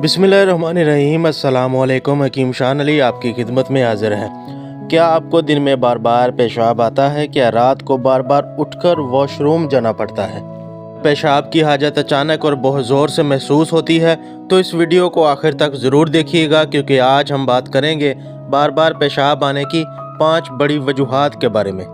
بسم اللہ الرحمن الرحیم۔ السلام علیکم، حکیم شان علی آپ کی خدمت میں حاضر ہے۔ کیا آپ کو دن میں بار بار پیشاب آتا ہے؟ کیا رات کو بار بار اٹھ کر واش روم جانا پڑتا ہے؟ پیشاب کی حاجت اچانک اور بہت زور سے محسوس ہوتی ہے تو اس ویڈیو کو آخر تک ضرور دیکھیے گا، کیونکہ آج ہم بات کریں گے بار بار پیشاب آنے کی 5 بڑی وجوہات کے بارے میں۔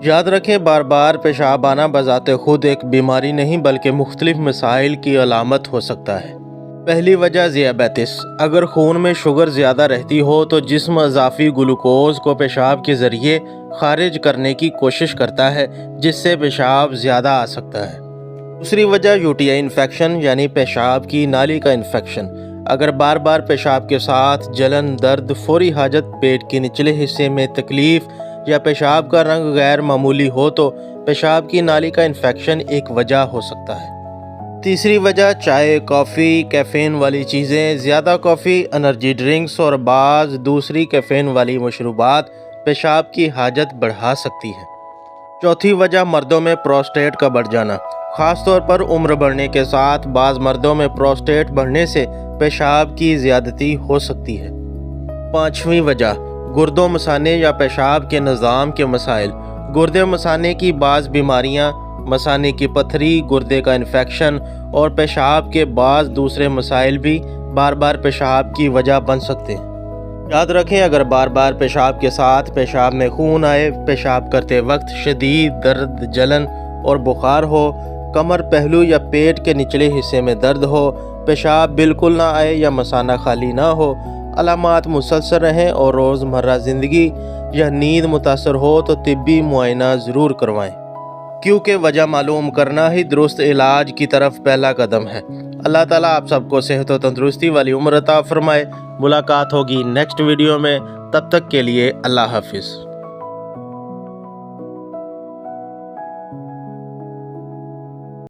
یاد رکھیں، بار بار پیشاب آنا بذات خود ایک بیماری نہیں بلکہ مختلف مسائل کی علامت ہو سکتا ہے۔ پہلی وجہ ذیابیطس۔ اگر خون میں شوگر زیادہ رہتی ہو تو جسم اضافی گلوکوز کو پیشاب کے ذریعے خارج کرنے کی کوشش کرتا ہے، جس سے پیشاب زیادہ آ سکتا ہے۔ دوسری وجہ UTI انفیکشن یعنی پیشاب کی نالی کا انفیکشن۔ اگر بار بار پیشاب کے ساتھ جلن، درد، فوری حاجت، پیٹ کے نچلے حصے میں تکلیف یا پیشاب کا رنگ غیر معمولی ہو تو پیشاب کی نالی کا انفیکشن ایک وجہ ہو سکتا ہے۔ تیسری وجہ چائے، کافی، کیفین والی چیزیں۔ زیادہ کافی، انرجی ڈرنکس اور بعض دوسری کیفین والی مشروبات پیشاب کی حاجت بڑھا سکتی ہے۔ چوتھی وجہ مردوں میں پروسٹیٹ کا بڑھ جانا۔ خاص طور پر عمر بڑھنے کے ساتھ بعض مردوں میں پروسٹیٹ بڑھنے سے پیشاب کی زیادتی ہو سکتی ہے۔ پانچویں وجہ گردوں مثانے یا پیشاب کے نظام کے مسائل۔ گردے مثانے کی بعض بیماریاں، مثانے کی پتھری، گردے کا انفیکشن اور پیشاب کے بعض دوسرے مسائل بھی بار بار پیشاب کی وجہ بن سکتے ہیں۔ یاد رکھیں، اگر بار بار پیشاب کے ساتھ پیشاب میں خون آئے، پیشاب کرتے وقت شدید درد، جلن اور بخار ہو، کمر، پہلو یا پیٹ کے نچلے حصے میں درد ہو، پیشاب بالکل نہ آئے یا مثانہ خالی نہ ہو، علامات مسلسل رہیں اور روزمرہ زندگی یا نیند متاثر ہو تو طبی معائنہ ضرور کروائیں، کیونکہ وجہ معلوم کرنا ہی درست علاج کی طرف پہلا قدم ہے۔ اللہ تعالیٰ آپ سب کو صحت و تندرستی والی عمر عطا فرمائے۔ ملاقات ہوگی نیکسٹ ویڈیو میں، تب تک کے لیے اللہ حافظ۔